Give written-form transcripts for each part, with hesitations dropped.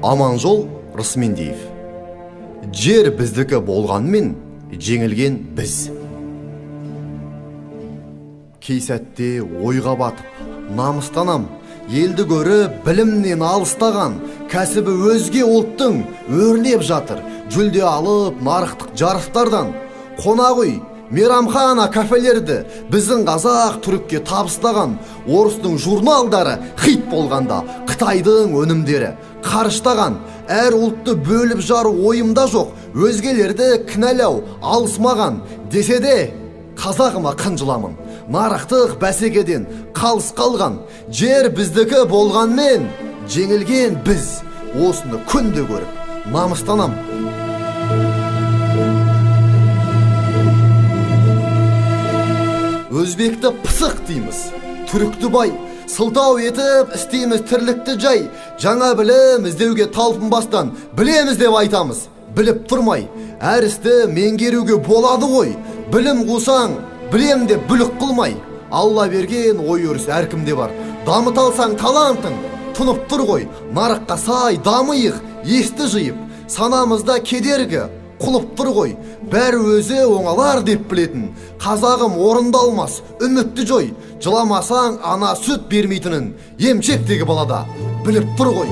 Аманжол Рысмендиев. Жер біздікі болғанмен, жеңілген біз. Кей сәтте ойға батып, намыстанам, елді көріп білімнен алыстаған, кәсібі өзге ұлттың өрлеп жатыр, жүлде алып нарықтық жарыстардан. Қонақүй, мейрамхана, кафелерді біздің қазақ түрікке табыстаған, орыстың журналдары хит болғанда Қытайдың өнімдері қарыштаған. Әр ұлтты бөліп жару ойымда жоқ, өзгелерді кінәлау алысмаған. Десе де қазағыма қынжыламын, нарықтық бәсекеден қалыс қалған. Жер біздікі болғанмен, жеңілген біз. Осыны күнде көріп намыстанам. Өзбекті пысық дейміз, түрікті бай, сылтау етіп істейміз тірлікті жай. Жаңа білім іздеуге талпынбастан білеміз деп айтамыз, біліп тұрмай. Әр істі меңгеруге болады ғой, білім қусаң білем деп бүлік қылмай. Алла берген ой-өріс әркімде бар, дамыт алсаң талантың тұнып тұр ғой. Нарыққа сай дамыйық, есті жиып, санамызда кедергі құлып тұр ғой. Бәрі өзі оңалар деп білетін, қазағым орындалмас, үмітті жой. Жыламасаң ана сүт бермейтінін емшектегі балада біліп тұр ғой.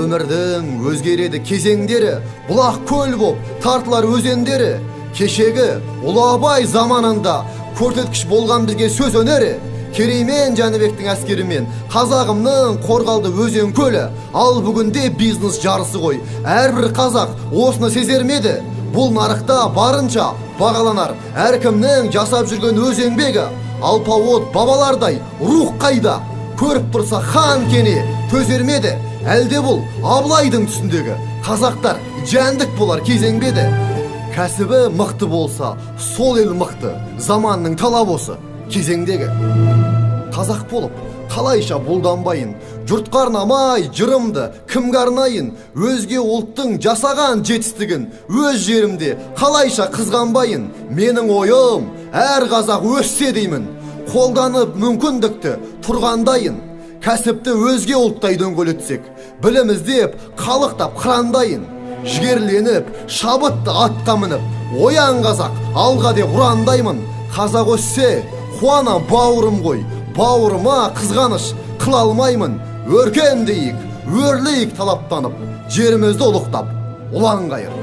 Өмірдің өзгереді кезеңдері, бұлақ көл боп тартылар өзендері. Кешегі Ұлы Абай заманында көрсеткіш болған бізге сөз өнері. Кереймен Жәнібектің әскерімен қазағымның қорғалды өзен көлі. Ал бүгінде бизнес жарысы ғой, әрбір қазақ осыны сезермеді. Бұл нарықта барынша бағаланар әркімнің жасап жүрген өз еңбегі. Алпауыт бабалардай рух қайда, көріп тұрса хан кене төзермеді. Әлде бұл Абылайдың түсіндегі қазақтар жәндік болар кезеңбеді. Кәсібі мықты болса, сол ел мықты, заманның талабы осы кезеңдегі. Қазақ болып қалайша бұлданбайын, жұртқа арнамай жырымды кімге арнайын. Өзге ұлттың жасаған жетістігін өз жерімде қалайша қызғанбайын. Менің ойым әр қазақ өссе деймін, қолданып мүмкіндікті тұрғандайын. Кәсіпті өзге ұлттай дөңгелетсек, білім іздеп қалықтап қырандайын. Жігерленіп шабытты атқа мініп, оян қазақ алға деп ұрандаймын. Қазақ өссе қуана бауырым ғой, бауырыма қызғаныш қыла алмаймын. Өркендейік, өрлейік талаптанып, жерімізді ұлықтап ұлан қайыр.